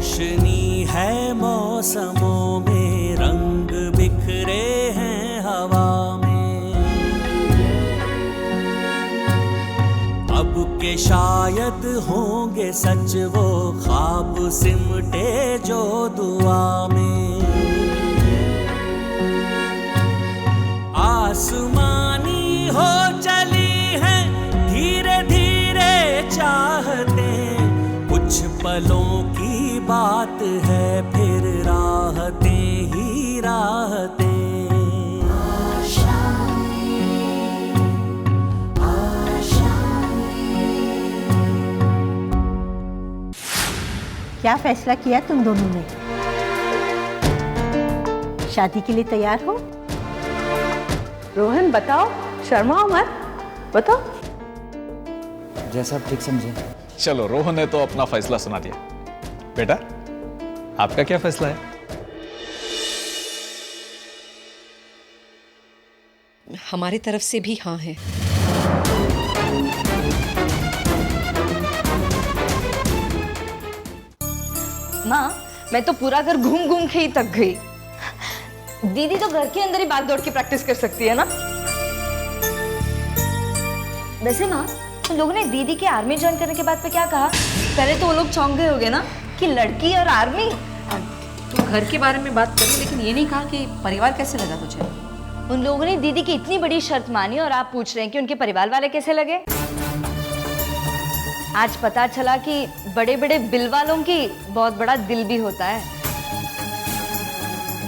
रोशनी है मौसमों में, रंग बिखरे हैं हवा में। अब के शायद होंगे सच वो ख्वाब सिमटे जो दुआ में। आसमानी हो चली है धीरे धीरे चाहते, कुछ पलों की बात है फिर राहतें ही राहतें। क्या फैसला किया तुम दोनों ने? शादी के लिए तैयार हो? रोहन बताओ, शर्माओ मत, बताओ। जैसा आप ठीक समझे। चलो, रोहन ने तो अपना फैसला सुना दिया। बेटा, आपका क्या फैसला है? हमारी तरफ से भी हाँ है। माँ, मैं तो पूरा घर घूम घूम के ही थक गई। दीदी तो घर के अंदर ही भाग दौड़ की प्रैक्टिस कर सकती है ना। वैसे माँ, उन लोगों ने दीदी के आर्मी ज्वाइन करने के बाद पे क्या कहा? पहले तो वो लोग चौंक गए होंगे ना कि लड़की और आर्मी। तो घर के बारे में बात करी, लेकिन ये नहीं कहा कि परिवार कैसे लगा तुझे। उन लोगों ने दीदी की इतनी बड़ी शर्त मानी और आप पूछ रहे हैं कि उनके परिवार वाले कैसे लगे। आज पता चला कि बड़े बड़े बिल वालों की बहुत बड़ा दिल भी होता है।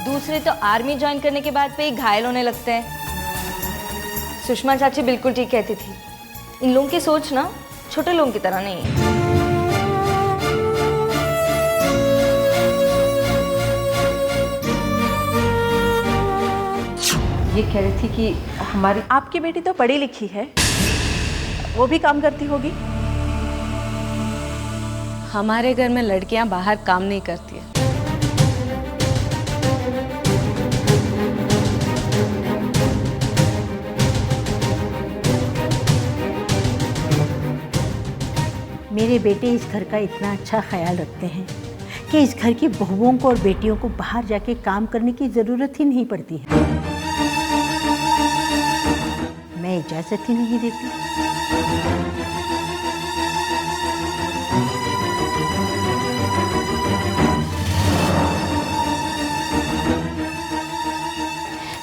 दूसरे तो आर्मी ज्वाइन करने के बाद पे ही घायल होने लगते हैं। सुषमा चाची बिल्कुल ठीक कहती थी, इन लोगों की सोच ना छोटे लोगों की तरह नहीं है। ये कह रही थी कि हमारी आपकी बेटी तो पढ़ी लिखी है, वो भी काम करती होगी। हमारे घर में लड़कियां बाहर काम नहीं करती है। मेरे बेटे इस घर का इतना अच्छा ख्याल रखते हैं कि इस घर की बहुओं को और बेटियों को बाहर जाके काम करने की ज़रूरत ही नहीं पड़ती है। मैं इजाज़त ही नहीं देती।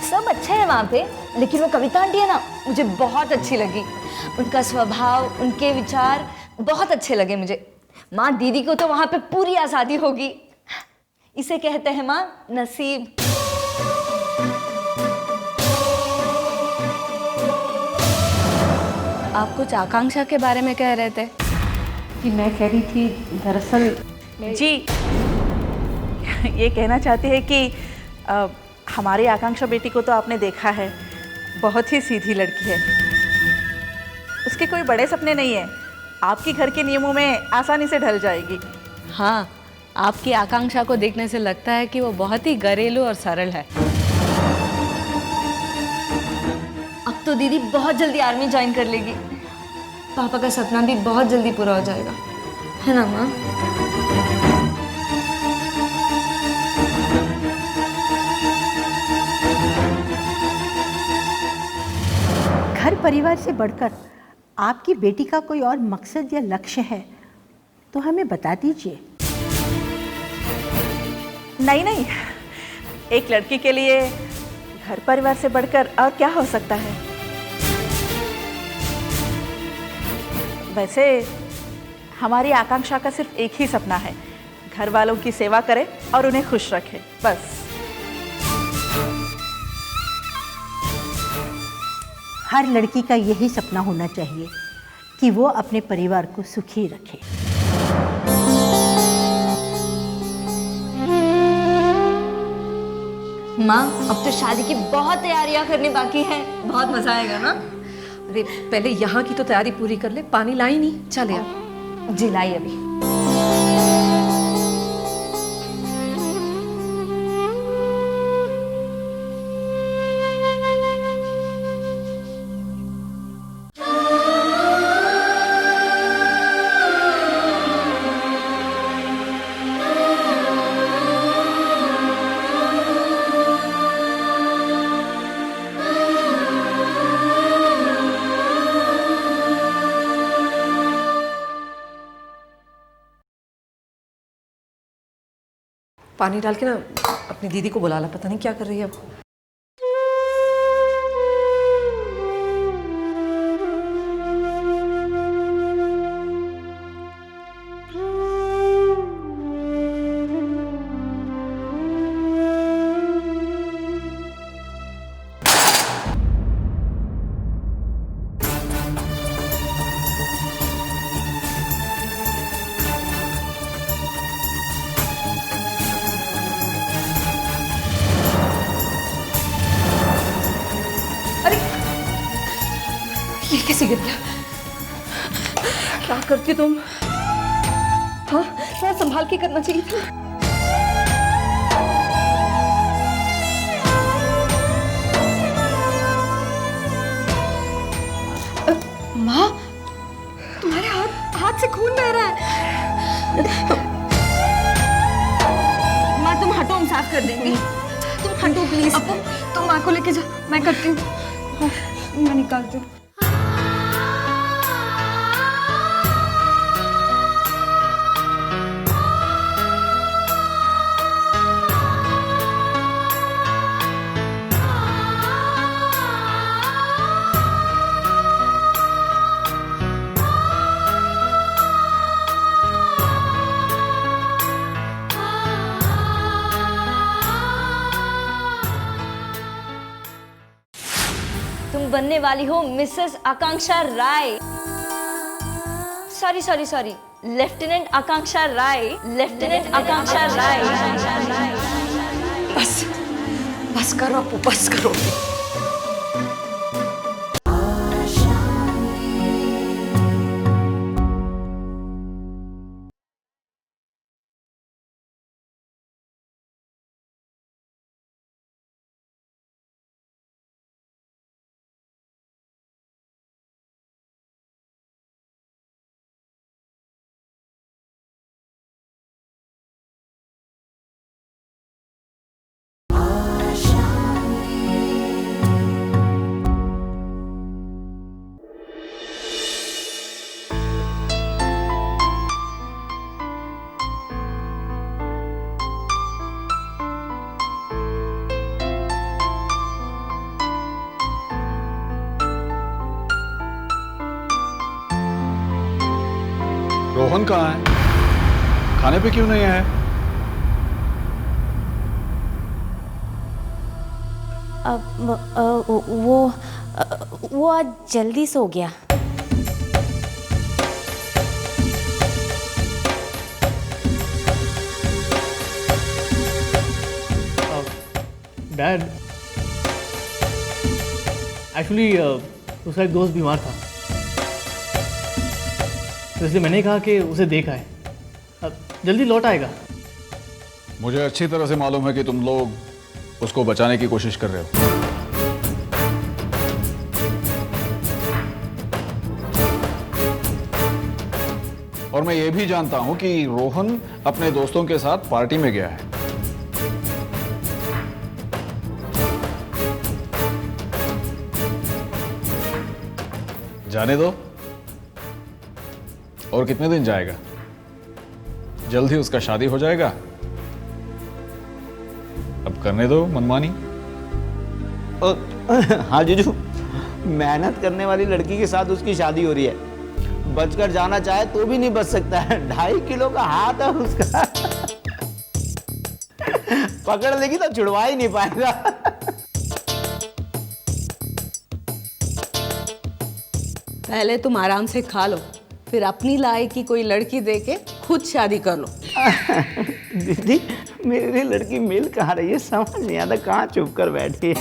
सब अच्छा है वहाँ पे, लेकिन वो कविता आंटी है ना, मुझे बहुत अच्छी लगी। उनका स्वभाव, उनके विचार बहुत अच्छे लगे मुझे। माँ, दीदी को तो वहाँ पे पूरी आज़ादी होगी। इसे कहते हैं माँ नसीब। आप कुछ आकांक्षा के बारे में कह रहे थे कि मैं कह रही थी दरअसल जी ये कहना चाहते हैं कि हमारी आकांक्षा बेटी को तो आपने देखा है, बहुत ही सीधी लड़की है। उसके कोई बड़े सपने नहीं है, आपकी घर के नियमों में आसानी से ढल जाएगी। हाँ, आपकी आकांक्षा को देखने से लगता है कि वो बहुत ही घरेलू और सरल है। अब तो दीदी बहुत जल्दी आर्मी ज्वाइन कर लेगी। पापा का सपना भी बहुत जल्दी पूरा हो जाएगा, है ना माँ? घर परिवार से बढ़कर आपकी बेटी का कोई और मकसद या लक्ष्य है तो हमें बता दीजिए। नहीं नहीं, एक लड़की के लिए घर परिवार से बढ़कर और क्या हो सकता है। वैसे हमारी आकांक्षा का सिर्फ एक ही सपना है, घर वालों की सेवा करे और उन्हें खुश रखे, बस। हर लड़की का यही सपना होना चाहिए कि वो अपने परिवार को सुखी रखे। माँ, अब तो शादी की बहुत तैयारियां करनी बाकी हैं। बहुत मजा आएगा ना? अरे पहले यहाँ की तो तैयारी पूरी कर ले। पानी लाई नहीं? चल यार। जी लाई अभी। पानी डाल के ना अपनी दीदी को बुला ला, पता नहीं क्या कर रही है वो। ये कैसे गिर गया? क्या करती तुम? हाँ, थोड़ा संभाल के करना चाहिए था। माँ, तुम्हारे हाथ से खून बह रहा है। माँ तुम हटो, हम साफ कर देंगे। तुम हटो प्लीज। तुम माँ को लेके जाओ, मैं करती हूँ। मैं निकालती हूँ। तुम बनने वाली हो मिसेस आकांक्षा राय। सॉरी, लेफ्टिनेंट आकांक्षा राय। लेफ्टिनेंट आकांक्षा राय। बस करो अपू, बस करो। रोहन कहाँ है? खाने पे क्यों नहीं आया? वो आज जल्दी सो गया। डैड, एक्चुअली उसका एक दोस्त बीमार था, तो इसलिए मैंने कहा कि उसे देखा है, अब जल्दी लौट आएगा। मुझे अच्छी तरह से मालूम है कि तुम लोग उसको बचाने की कोशिश कर रहे हो। और मैं ये भी जानता हूं कि रोहन अपने दोस्तों के साथ पार्टी में गया है। जाने दो। और कितने दिन जाएगा? जल्द ही उसका शादी हो जाएगा। अब करने दो मनमानी। हाँ जीजू, मेहनत करने वाली लड़की के साथ उसकी शादी हो रही है। बचकर जाना चाहे तो भी नहीं बच सकता है। 2.5 किलो का हाथ है उसका। पकड़ लेगी तो छुड़वा ही नहीं पाएगा। पहले तुम आराम से खा लो, फिर अपनी लायक की कोई लड़की देके खुद शादी कर लो। दीदी, मेरे लिए लड़की मिल कहाँ रही है, समझ नहीं आता। कहाँ चुप कर बैठी है।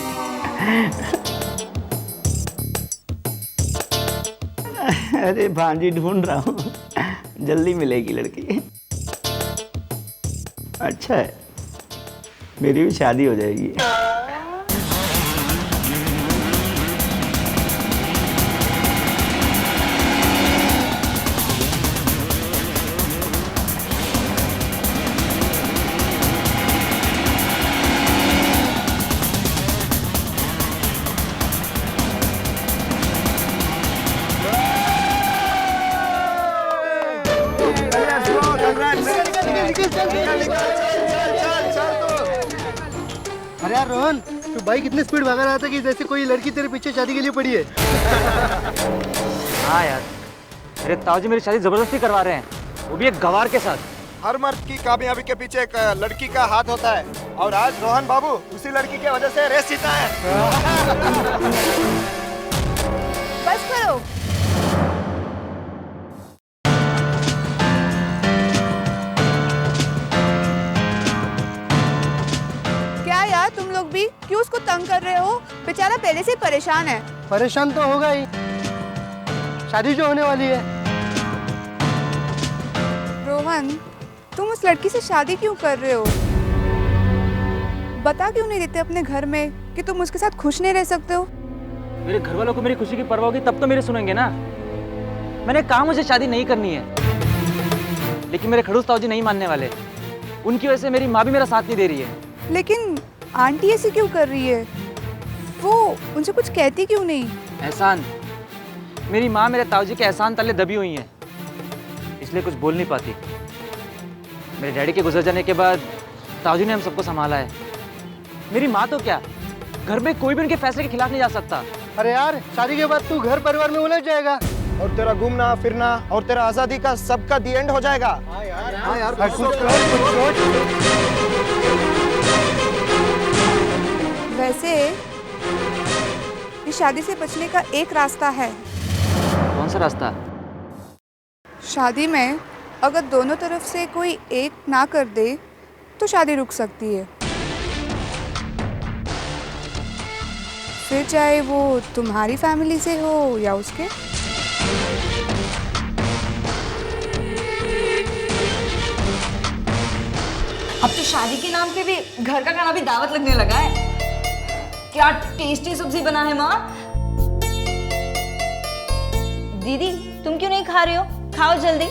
अरे भांजी ढूंढ रहा हूँ, जल्दी मिलेगी लड़की। अच्छा है, मेरी भी शादी हो जाएगी। अरे यार रोहन, तू बाइक इतनी स्पीड भागा रहा था कि जैसे कोई लड़की तेरे पीछे शादी के लिए पड़ी है। हाँ यार, मेरे ताऊजी मेरी शादी जबरदस्ती करवा रहे हैं, वो भी एक गवार के साथ। हर मर्द की कामयाबी के पीछे एक लड़की का हाथ होता है, और आज रोहन बाबू उसी लड़की के वजह से रेस जीता है। बस करो। क्या यार तुम लोग भी क्यों उसको तंग कर रहे हो? बेचारा पहले से परेशान है। परेशान तो होगा ही, शादी जो होने वाली है। रोहन, तुम उस लड़की से शादी क्यों कर रहे हो? बता क्यों नहीं देते अपने घर में कि तुम उसके साथ खुश नहीं रह सकते हो? मेरे घर वालों को मेरी खुशी की परवाह होगी तब तो मेरे सुनेंगे ना। मैंने कहा मुझे शादी नहीं करनी है, लेकिन मेरे खड़ूस ताऊजी नहीं मानने वाले। उनकी वजह से मेरी माँ भी मेरा साथ नहीं दे रही है। लेकिन आंटी ऐसी क्यों कर रही है? वो उनसे कुछ कहती क्यों नहीं? एहसान, मेरी माँ मेरे ताऊजी के एहसान तले दबी हुई हैं, इसलिए कुछ बोल नहीं पाती। मेरे डैडी के गुजर जाने के बाद ताऊजी ने हम सबको संभाला है। मेरी माँ तो क्या, घर में कोई भी उनके फैसले के खिलाफ नहीं जा सकता। अरे यार, शादी के बाद तू घर परिवार में उलझ जाएगा, और तेरा घूमना फिरना और तेरा आजादी का सबका दी एंड हो जाएगा। हाँ यार, कुछ सोच। वैसे इस शादी से बचने का एक रास्ता है। कौन सा रास्ता? शादी में अगर दोनों तरफ से कोई एक ना कर दे तो शादी रुक सकती है। फिर चाहे वो तुम्हारी फैमिली से हो या उसके। अब तो शादी के नाम पे भी घर का खाना भी दावत लगने लगा है। क्या टेस्टी सब्जी बना है माँ। दीदी, तुम क्यों नहीं खा रही हो? खाओ जल्दी।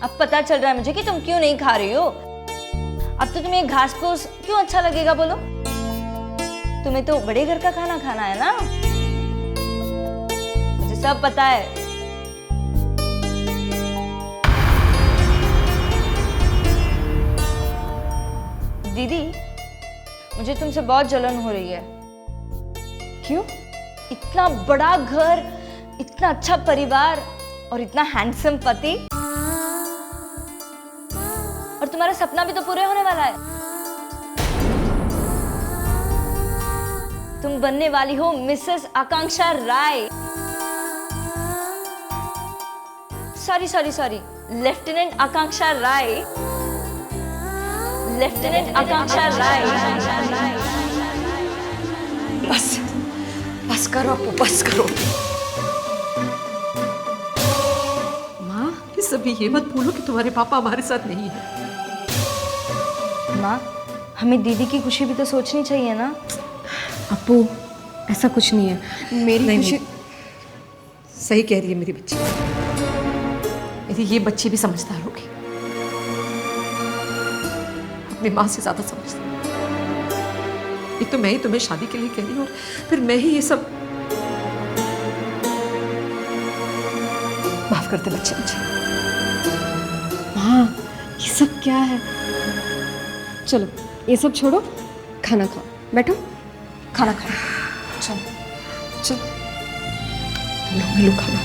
अब पता चल रहा है मुझे कि तुम क्यों नहीं खा रही हो। अब तो तुम्हें घास फूस क्यों अच्छा लगेगा बोलो? तुम्हें तो बड़े घर का खाना खाना है ना, मुझे सब पता है। दीदी, मुझे तुमसे बहुत जलन हो रही है। क्यों? इतना बड़ा घर, इतना अच्छा परिवार और इतना हैंडसम पति, और तुम्हारा सपना भी तो पूरे होने वाला है। तुम बनने वाली हो मिसेस आकांक्षा राय। सॉरी, लेफ्टिनेंट आकांक्षा राय। लेफ्टिनेंट आकांक्षा राय। बस करो अपू, बस करो। माँ, इस अभी ये मत भूलो कि तुम्हारे पापा हमारे साथ नहीं है। माँ, हमें दीदी की खुशी भी तो सोचनी चाहिए ना। अपू, ऐसा कुछ नहीं है। मेरी खुशी सही कह रही है मेरी बच्ची। मेरी ये बच्ची भी समझदार होगी, अपनी माँ से ज्यादा समझदार। एक तो मैं ही तुम्हें शादी के लिए कह रही हूँ, फिर मैं ही ये सब। माफ करते बच्चे मुझे। माँ, ये सब क्या है? चलो ये सब छोड़ो, खाना खाओ। बैठो, खाना खाओ। चलो चलो, लो खाना।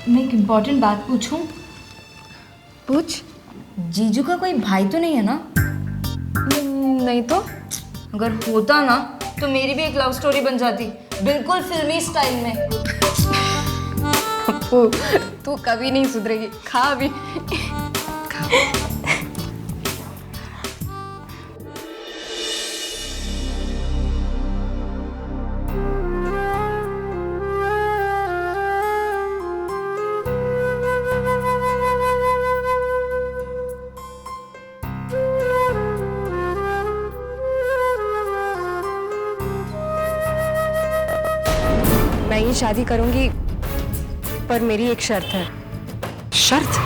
मैं एक इम्पोर्टेंट बात पूछूं? पूछ। जीजू का कोई भाई तो नहीं है ना? नहीं तो? अगर होता ना तो मेरी भी एक लव स्टोरी बन जाती, बिल्कुल फिल्मी स्टाइल में। अपू, तू कभी नहीं सुधरेगी। खा अभी। मैं ये शादी करूंगी, पर मेरी एक शर्त है। शर्त?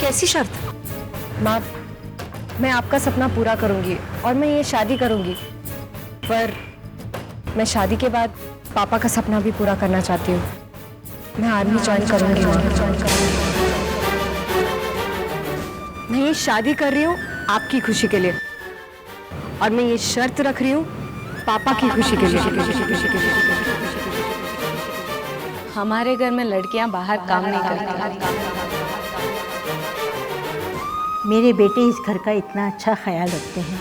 कैसी शर्त? माँ, मैं आपका सपना पूरा करूंगी और मैं ये शादी करूंगी, पर मैं शादी के बाद पापा का सपना भी पूरा करना चाहती हूँ। मैं आर्मी ज्वाइन करूँगी। मैं ये शादी कर रही हूँ आपकी खुशी के लिए, और मैं ये शर्त रख रही हूँ पापा की खुशी के लिए। हमारे घर में लड़कियां बाहर काम नहीं करती। मेरे बेटे इस घर का इतना अच्छा ख्याल रखते हैं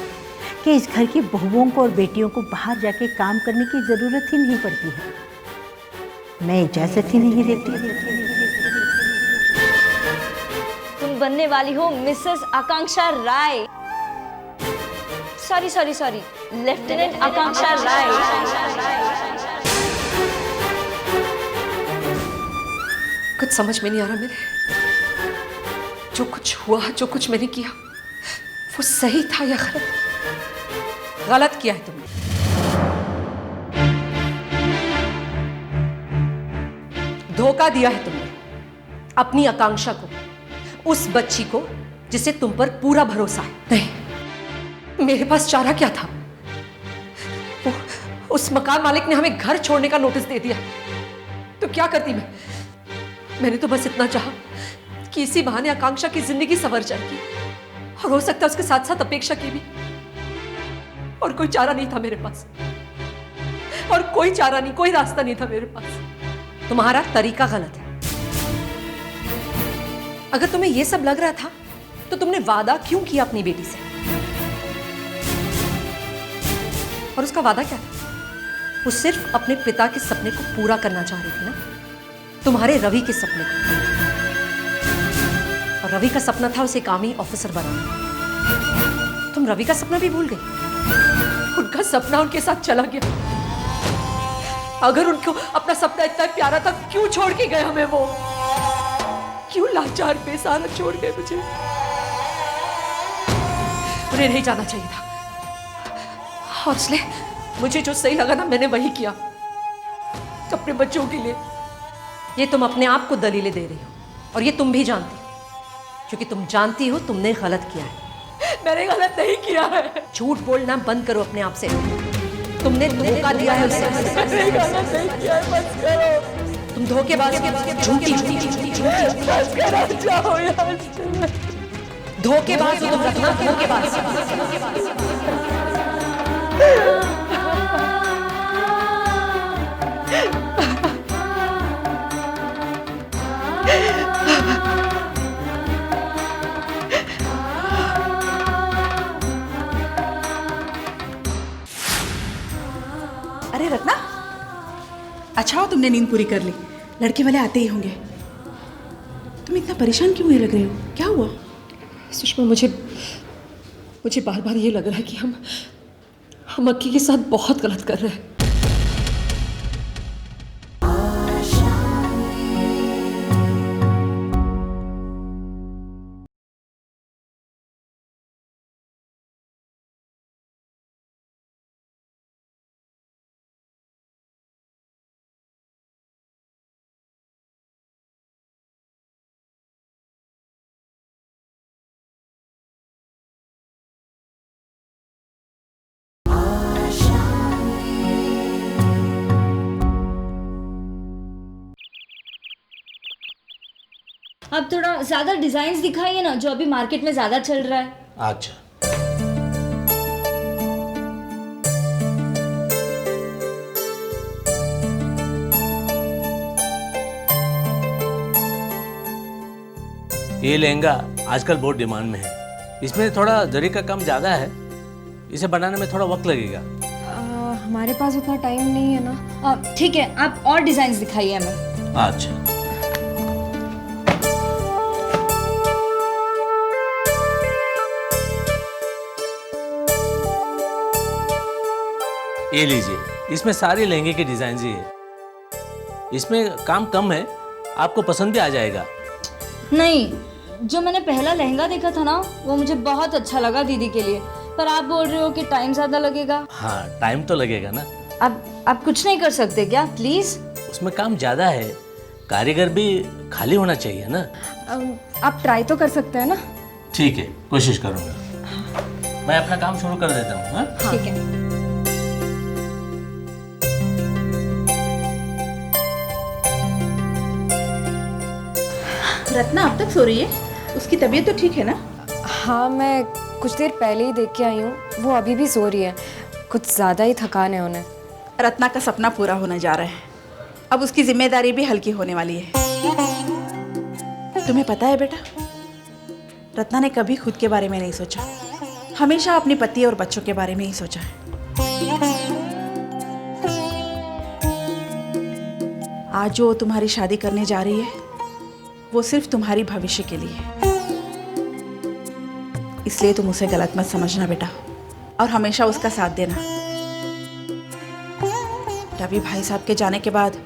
कि इस घर की बहुओं को और बेटियों को बाहर जाके काम करने की ज़रूरत ही नहीं पड़ती है। मैं इजाज़त ही नहीं देती। तुम बनने वाली हो मिसेस आकांक्षा राय। सॉरी, लेफ्टिनेंट आकांक्षा राय। कुछ समझ में नहीं आ रहा मेरे। जो कुछ हुआ, जो कुछ मैंने किया, वो सही था या गलत? गलत किया है तुमने। धोखा दिया है तुमने अपनी आकांक्षा को, उस बच्ची को जिसे तुम पर पूरा भरोसा है। नहीं, मेरे पास चारा क्या था? उस मकान मालिक ने हमें घर छोड़ने का नोटिस दे दिया, तो क्या करती मैं? मैंने तो बस इतना चाहा कि इसी बहाने आकांक्षा की जिंदगी संवर जाएगी, और हो सकता है उसके साथ साथ अपेक्षा की भी। और कोई चारा नहीं था मेरे पास, और कोई चारा नहीं, कोई रास्ता नहीं था मेरे पास। तुम्हारा तरीका गलत है। अगर तुम्हें यह सब लग रहा था तो तुमने वादा क्यों किया अपनी बेटी से? और उसका वादा क्या था? वो सिर्फ अपने पिता के सपने को पूरा करना चाह रही थी ना, तुम्हारे रवि के सपने को। और रवि का सपना था उसे एक आर्मी ऑफिसर बनाना। तुम रवि का सपना भी भूल गई। उनका सपना उनके साथ चला गया। अगर उनको अपना सपना इतना प्यारा था, क्यों छोड़ के गए हमें? वो क्यों लाचार बेसहारा छोड़ गए मुझे? उन्हें नहीं जाना चाहिए था। और इसलिए मुझे जो सही लगा ना, मैंने वही किया अपने बच्चों के लिए। ये तुम अपने आप को दलीलें दे रही हो, और ये तुम भी जानती हो, क्योंकि तुम जानती हो तुमने गलत किया है। मैंने गलत नहीं किया है। झूठ बोलना बंद करो अपने आप से। तुमने धोखा दिया है उसे। गलत नहीं किया है, बस करो। तुम धोखेबाज, झूठी, धोखेबाज हो तुम, रखना धोखेबाज। अरे रत्ना, अच्छा हो तुमने नींद पूरी कर ली। लड़के वाले आते ही होंगे। तुम इतना परेशान क्यों हुए लग रहे हो? क्या हुआ? सुषमा, मुझे बार बार ये लग रहा है कि हम अक्की के साथ बहुत गलत कर रहे हैं। अब थोड़ा ज्यादा डिजाइन्स दिखाइए ना, जो अभी मार्केट में ज्यादा चल रहा है। अच्छा, ये लहंगा आजकल बहुत डिमांड में है। इसमें थोड़ा जरी का काम ज़्यादा है, इसे बनाने में थोड़ा वक्त लगेगा। हमारे पास उतना टाइम नहीं है ना। ठीक है, आप और डिजाइन्स दिखाइए हमें। अच्छा, ये लीजिए, इसमें सारे लहंगे के डिजाइन ही है। इसमें काम कम है, आपको पसंद भी आ जाएगा। नहीं, जो मैंने पहला लहंगा देखा था ना, वो मुझे बहुत अच्छा लगा दीदी के लिए। पर आप बोल रहे हो कि टाइम ज्यादा लगेगा। हाँ, टाइम तो लगेगा ना। आप कुछ नहीं कर सकते क्या प्लीज? उसमें काम ज्यादा है, कारीगर भी खाली होना चाहिए ना। आप ट्राई तो कर सकते हैं ना। ठीक है, कोशिश करूंगा। मैं अपना काम शुरू कर देता हूँ। ठीक है। रत्ना अब तक सो रही है? उसकी तबीयत तो ठीक है ना? हाँ, मैं कुछ देर पहले ही देख के आई हूँ। वो अभी भी सो रही है, कुछ ज़्यादा ही थकान है उन्हें। रत्ना का सपना पूरा होने जा रहा है, अब उसकी जिम्मेदारी भी हल्की होने वाली है। तुम्हें पता है बेटा, रत्ना ने कभी खुद के बारे में नहीं सोचा, हमेशा अपने पति और बच्चों के बारे में ही सोचा है। आज जो तुम्हारी शादी करने जा रही है वो सिर्फ तुम्हारी भविष्य के लिए है, इसलिए तुम उसे गलत मत समझना बेटा, और हमेशा उसका साथ देना। रवि भाई साहब के जाने के बाद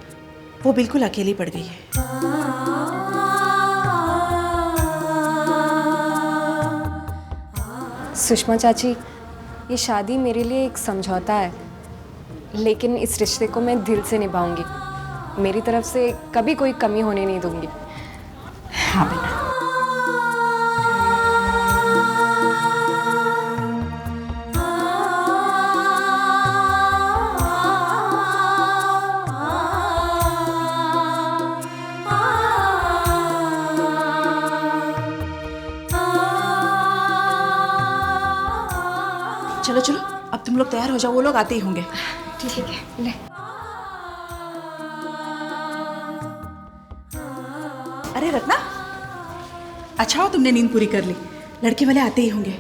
वो बिल्कुल अकेली पड़ गई है। सुषमा चाची, ये शादी मेरे लिए एक समझौता है, लेकिन इस रिश्ते को मैं दिल से निभाऊंगी। मेरी तरफ से कभी कोई कमी होने नहीं दूंगी। हाँ बेटा। चलो चलो, अब तुम लोग तैयार हो जाओ, वो लोग आते ही होंगे। ठीक है, ले। अरे रत्ना, अच्छा हो तुमने नींद पूरी कर ली, लड़के वाले आते ही होंगे।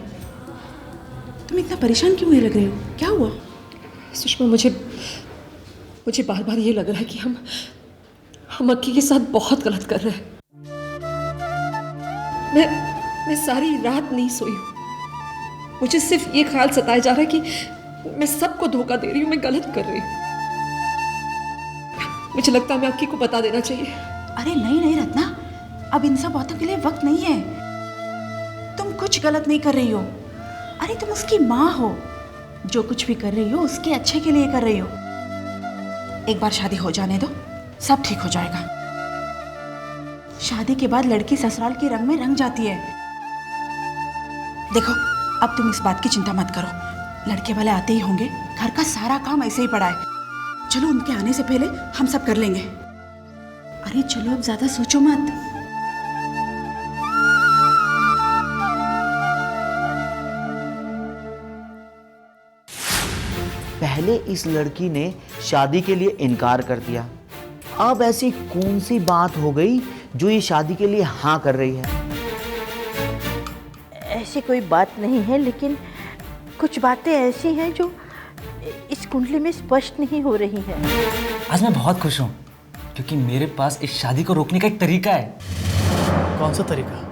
तुम इतना परेशान क्यों लग रहे हो, क्या हुआ? सुषमा, मुझे बार बार ये लग रहा है कि हम अक्की के साथ बहुत गलत कर रहे हैं। मैं सारी रात नहीं सोई हूँ। मुझे सिर्फ ये ख्याल सताया जा रहा है कि मैं सबको धोखा दे रही हूँ, मैं गलत कर रही हूँ। मुझे लगता है मैं अक्की को बता देना चाहिए। अरे नहीं नहीं रत्ना, अब इन सब बातों के लिए वक्त नहीं है। तुम कुछ गलत नहीं कर रही हो। अरे तुम उसकी माँ हो, जो कुछ भी कर रही हो उसके अच्छे के लिए कर रही हो। एक बार शादी हो जाने दो, सब ठीक हो जाएगा। शादी के बाद लड़की ससुराल के रंग में रंग जाती है। देखो, अब तुम इस बात की चिंता मत करो, लड़के वाले आते ही होंगे, घर का सारा काम ऐसे ही पड़ा है। चलो, उनके आने से पहले हम सब कर लेंगे। अरे चलो, अब ज्यादा सोचो मत। पहले इस लड़की ने शादी के लिए इनकार कर दिया, अब ऐसी कौन सी बात हो गई जो ये शादी के लिए हाँ कर रही है? ऐसी कोई बात नहीं है, लेकिन कुछ बातें ऐसी हैं जो इस कुंडली में स्पष्ट नहीं हो रही हैं। आज मैं बहुत खुश हूँ क्योंकि मेरे पास इस शादी को रोकने का एक तरीका है। कौन सा तरीका?